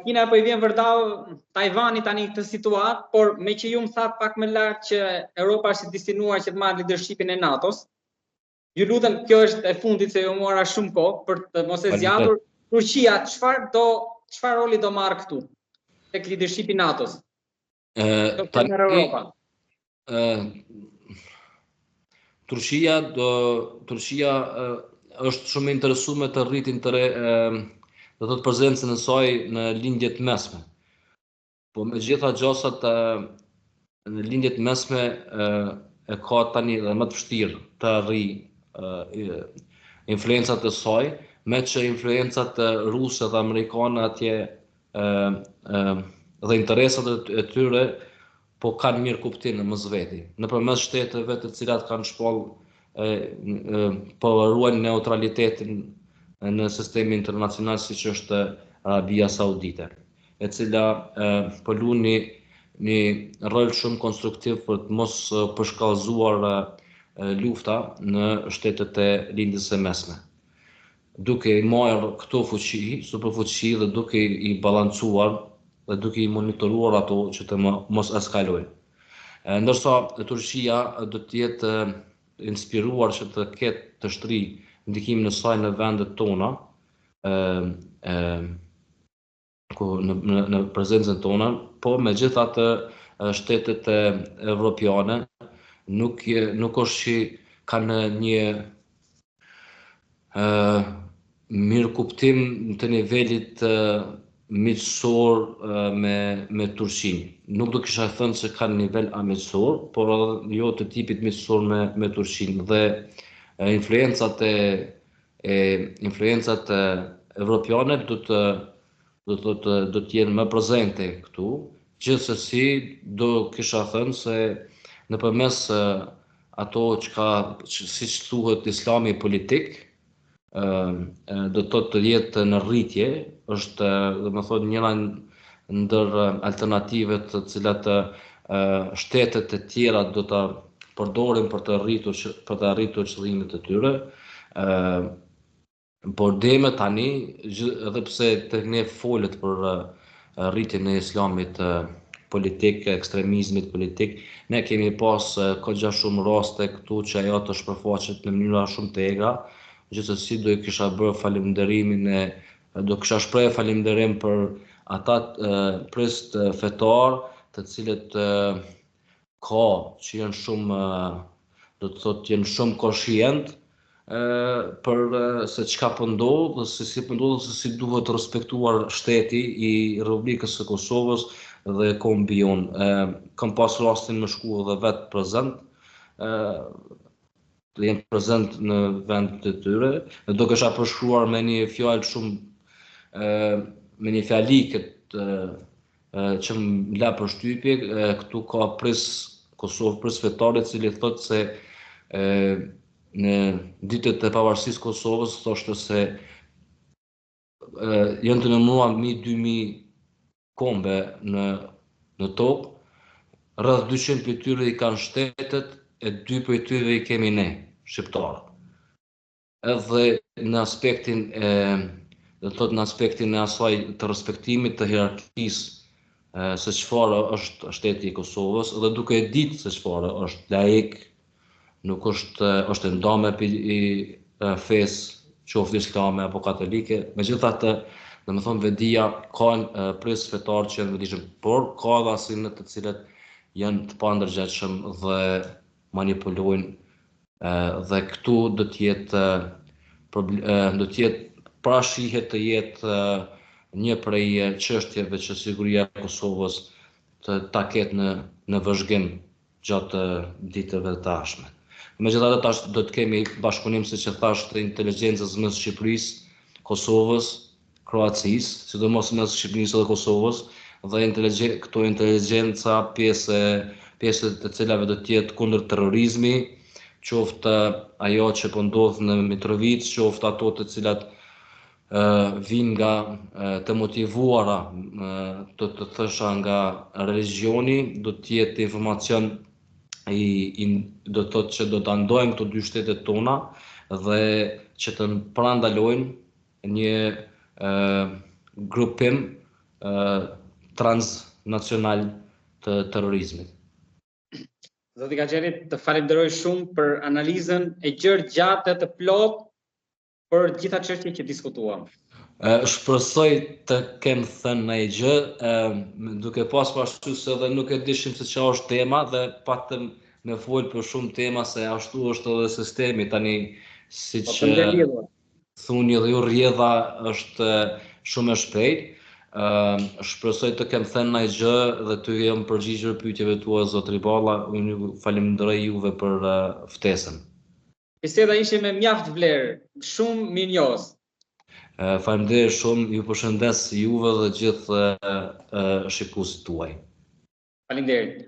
Kina po I vjen vërtet Tajvani tani këtë situatë, por me që ju më thatë pak më lart që Europa është destinuar që të marrë leadershipin e NATO-s. Ju lutem, kjo është e fundit se ju mora shumë kohë për të mos e zgjatur. Turqia çfarë roli do marrë këtu tek leadershipi i NATO-s? Turqia është shumë e interesuar të rritin të do të prezencën e saj në lindjet mesme. Po me gjitha gjosat në lindjet mesme e ka tani dhe më të vështirë të arri influencat e saj, me që influencat ruse dhe amerikane atje dhe interesat e tyre po kanë mirë kuptim në mëzveti. Nëpërmes shteteve të cilat kanë po ruajnë neutralitetin në sistemi internacional siç është Arabia Saudite, e cila po luan një rol shumë konstruktiv për të mos përshkallëzuar lufta në shtetet e lindjes së mesme. Duke I marrë këto fuqi, superfuqi dhe duke I balancuar dhe duke I monitoruar ato që të mos eskalojnë. Ndërsa Turqia do të jetë inspiruar që të ketë të shtri ndikimin e saj në vendet tona, në prezencën tona, po megjithatë shtetet evropiane nuk është që kanë një mirë kuptim të nivelit miqësor me Turqinë. Nuk do kisha thënë se kanë nivel miqësor, por jo të tipit miqësor me Turqinë dhe influencat evropiane do të jenë më prezente këtu. Gjithsesi do kisha thënë se nëpërmes ato siç thuhet Islami politik, do të jetë në rritje, është domethënë njëra ndër alternativet të cilat shtetet e tjera do ta përdorin për të arritur qëllimet e tyre. Por deme tani, edhe pse tek ne folet për rritjen e islamit politik, ekstremizmit politik, ne kemi pas kogja shumë raste këtu që ajo të shpërfaqet në mënyra shumë të egra. Gjithsesi do kisha bërë falënderimin do kisha shpreh falënderim për ata prist fetar, të cilët që janë shumë, do të thotë janë shumë konshient për se çka po ndodh dhe se si po ndodh, se si duhet respektuar shteti I Republikës së Kosovës dhe kombion. Kam pas rastin me shku edhe vetë prezent, dhe jem prezent në vendet e tyre, dhe do kisha përshkruar me një fjalë shumë, me një fjalikët që më la përshtypje, këtu ka Kosovë pris fetare, I cili thotë se në ditët e pavarësisë Kosovës thoshte se janë të numëruar 2000 kombe në tokë, rreth 200 për tyre I kanë shtetet, e 2 për tyre I kemi ne, shqiptarët. Edhe në aspektin në aspektin e asaj të respektimit të hierarkisë se çfarë është shteti I Kosovës, dhe duke e ditë se çfarë është laik, nuk është ndame I fesë, qoftë islame apo katolike. Megjithatë, domethënë vedia ka pres fetar që janë vetëdijshëm, por ka edhe asimët të cilët janë të pandërgjegjshëm dhe manipulojnë, dhe këtu do të jetë parashihet të jetë një prej çështjeve që siguria e Kosovës ta ketë në vëzhgim gjatë ditëve të ardhshme. Megjithatë tash do të kemi bashkëpunim, siç e thash, të inteligjencës mes Shqipërisë, Kosovës, Kroacisë, sidomos mes Shqipërisë dhe Kosovës, dhe këto inteligjenca pjesë të cilave do të jetë kundër terrorizmi, qoftë ajo që po ndodh në Mitrovic, qoftë ato të cilat vinë nga të motivuara, të thësha nga religioni, do të jetë informacion do të thotë që do të ndojmë këto dy shtetet tona dhe që të parandalojnë një grupim transnacional të terrorizmit. Zoti Kaçeri, të falenderoj shumë për analizën e gjerë gjatë të plotë për gjitha çështjet që diskutuam. Shpresoj të kem thënë ndonjë gjë, duke pas parasysh se edhe nuk e dishim se çfarë është tema dhe patëm me fol për shumë tema se ashtu është edhe sistemi tani siç thuni dhe ju rrjedha është shumë e shpejtë. Shpresoj të kem thënë ndonjë gjë dhe të jem përgjigjur pyetjeve tua zot Riballa. Unë ju falenderoj juve për ftesën. Biseda ishte me mjaft vlerë, shumë mirënjohës. Faleminderit shumë, ju përshëndes juve dhe gjithë shikuesit tuaj. Faleminderit.